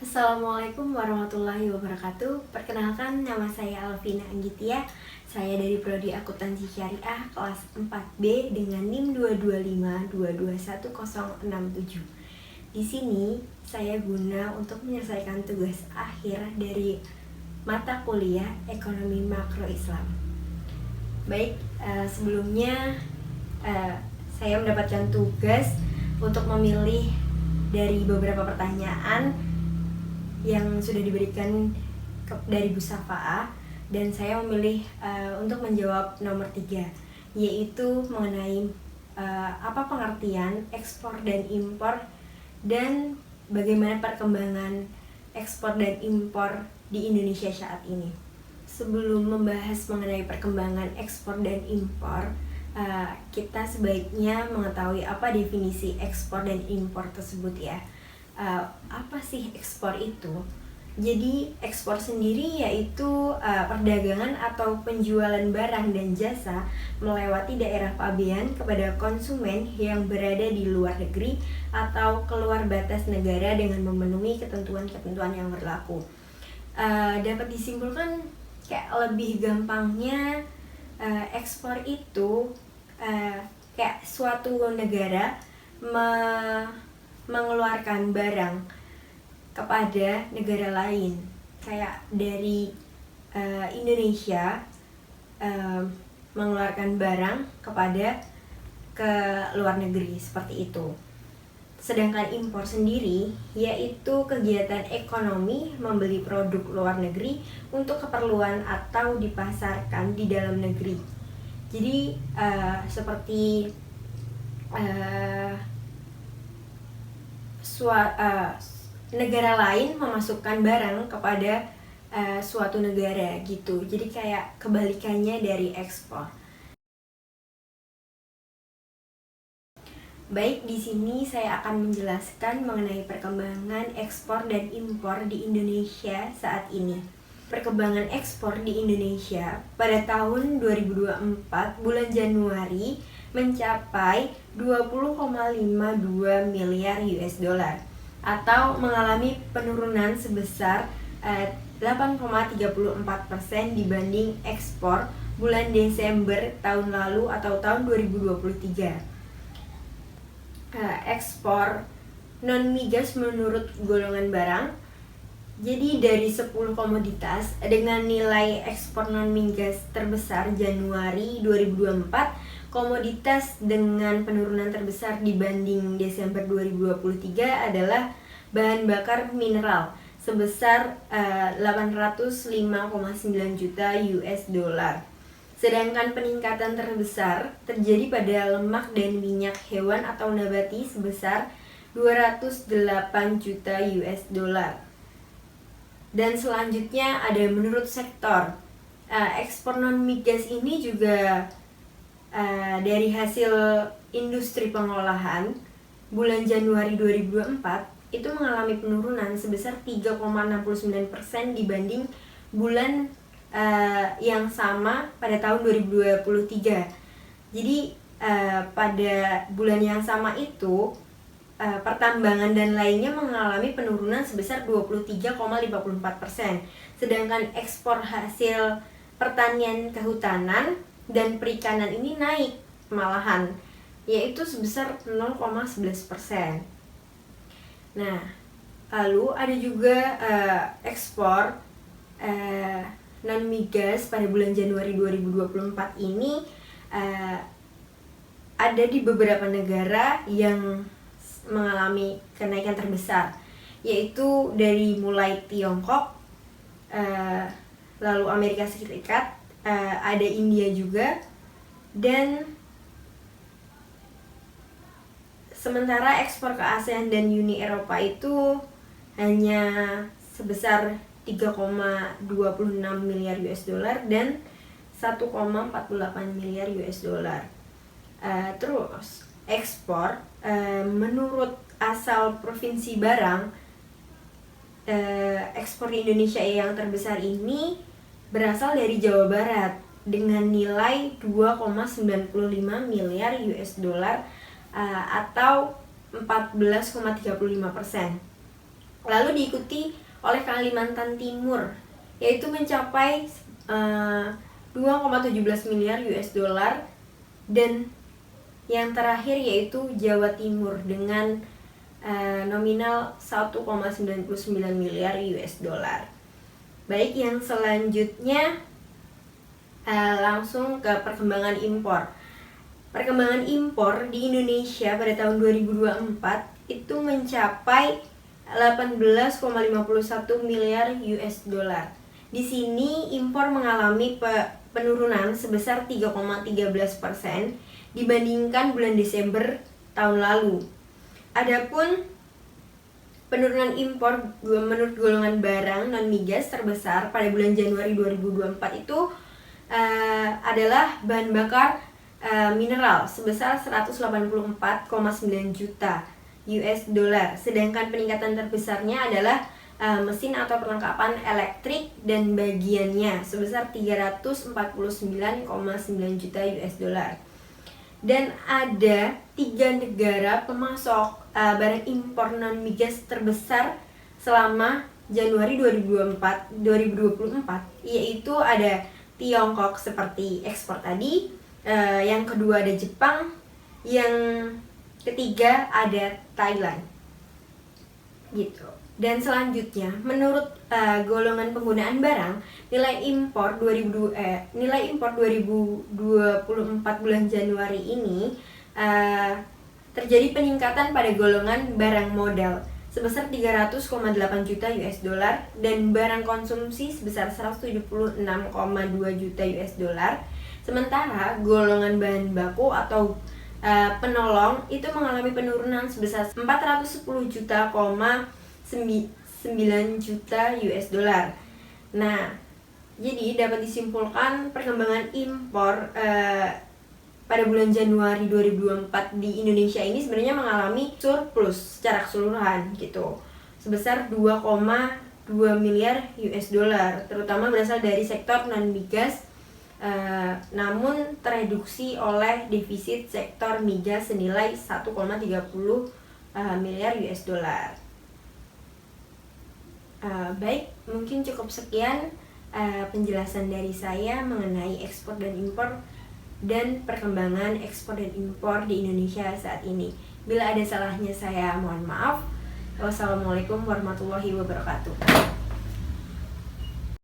Assalamualaikum warahmatullahi wabarakatuh. Perkenalkan, nama saya Alvina Anggitia. Saya dari Prodi Akuntansi Syariah kelas 4B dengan NIM 225221067. Di sini saya guna untuk menyelesaikan tugas akhir dari mata kuliah Ekonomi Makro Islam. Baik, sebelumnya saya mendapatkan tugas untuk memilih dari beberapa pertanyaan yang sudah diberikan dari Bu Safaa, dan saya memilih untuk menjawab nomor 3, yaitu mengenai apa pengertian ekspor dan impor dan bagaimana perkembangan ekspor dan impor di Indonesia saat ini. Sebelum membahas mengenai perkembangan ekspor dan impor, kita sebaiknya mengetahui apa definisi ekspor dan impor tersebut ya. Apa sih ekspor itu? Jadi ekspor sendiri yaitu perdagangan atau penjualan barang dan jasa melewati daerah pabean kepada konsumen yang berada di luar negeri atau keluar batas negara dengan memenuhi ketentuan-ketentuan yang berlaku. Dapat disimpulkan kayak lebih gampangnya, ekspor itu kayak suatu negara mengeluarkan barang kepada negara lain, kayak dari Indonesia mengeluarkan barang ke luar negeri, seperti itu. Sedangkan impor sendiri yaitu kegiatan ekonomi membeli produk luar negeri untuk keperluan atau dipasarkan di dalam negeri. Jadi seperti negara lain memasukkan barang kepada suatu negara gitu. Jadi kayak kebalikannya dari ekspor. Baik, di sini saya akan menjelaskan mengenai perkembangan ekspor dan impor di Indonesia saat ini. Perkembangan ekspor di Indonesia pada tahun 2024 bulan Januari mencapai 20,52 miliar US dollar atau mengalami penurunan sebesar 8,34% dibanding ekspor bulan Desember tahun lalu atau tahun 2023. Ekspor non migas menurut golongan barang. Jadi dari 10 komoditas dengan nilai ekspor non migas terbesar Januari 2024, komoditas dengan penurunan terbesar dibanding Desember 2023 adalah bahan bakar mineral sebesar 805,9 juta US dollar. Sedangkan peningkatan terbesar terjadi pada lemak dan minyak hewan atau nabati sebesar 208 juta US dollar. Dan selanjutnya ada menurut sektor. Ekspor non migas ini juga dari hasil industri pengolahan bulan Januari 2024 itu mengalami penurunan sebesar 3,69% dibanding bulan yang sama pada tahun 2023. Jadi pada bulan yang sama itu pertambangan dan lainnya mengalami penurunan sebesar 23,54%. Sedangkan ekspor hasil pertanian kehutanan dan perikanan ini naik malahan, yaitu sebesar 0,11%. Nah, lalu ada juga ekspor non migas pada bulan Januari 2024 ini ada di beberapa negara yang mengalami kenaikan terbesar, yaitu dari mulai Tiongkok, lalu Amerika Serikat, ada India juga, dan sementara ekspor ke ASEAN dan Uni Eropa itu hanya sebesar 3,26 miliar US dollar dan 1,48 miliar US dollar. Terus ekspor menurut asal provinsi barang, ekspor di Indonesia yang terbesar ini berasal dari Jawa Barat dengan nilai 2,95 miliar US dollar atau 14,35%. lalu diikuti oleh Kalimantan Timur, yaitu mencapai 2,17 miliar US dollar, dan yang terakhir yaitu Jawa Timur dengan nominal 1,99 miliar US dollar. Baik, yang selanjutnya langsung ke perkembangan impor. Perkembangan impor di Indonesia pada tahun 2024 itu mencapai 18,51 miliar US dollar. Di sini impor mengalami penurunan sebesar 3,13% dibandingkan bulan Desember tahun lalu. Adapun penurunan impor menurut golongan barang non migas terbesar pada bulan Januari 2024 itu adalah bahan bakar mineral sebesar 184,9 juta US dollar. Sedangkan peningkatan terbesarnya adalah mesin atau perlengkapan elektrik dan bagiannya sebesar 349,9 juta US dollar. Dan ada 3 negara pemasok barang impor non migas terbesar selama Januari 2024, yaitu ada Tiongkok seperti ekspor tadi, yang kedua ada Jepang, yang ketiga ada Thailand gitu. Dan selanjutnya, menurut golongan penggunaan barang, nilai impor 2024 bulan Januari ini terjadi peningkatan pada golongan barang modal sebesar 300,8 juta US dollar dan barang konsumsi sebesar 176,2 juta US dollar. Sementara golongan bahan baku atau penolong itu mengalami penurunan sebesar 410,9 juta US dollar. Nah, jadi dapat disimpulkan perkembangan impor pada bulan Januari 2024 di Indonesia ini sebenarnya mengalami surplus secara keseluruhan gitu, sebesar 2,2 miliar US dollar, terutama berasal dari sektor non migas, namun tereduksi oleh defisit sektor migas senilai 1,30 miliar US dollar. Baik, mungkin cukup sekian penjelasan dari saya mengenai ekspor dan impor dan perkembangan ekspor dan impor di Indonesia saat ini. Bila ada salahnya saya mohon maaf. Wassalamualaikum warahmatullahi wabarakatuh.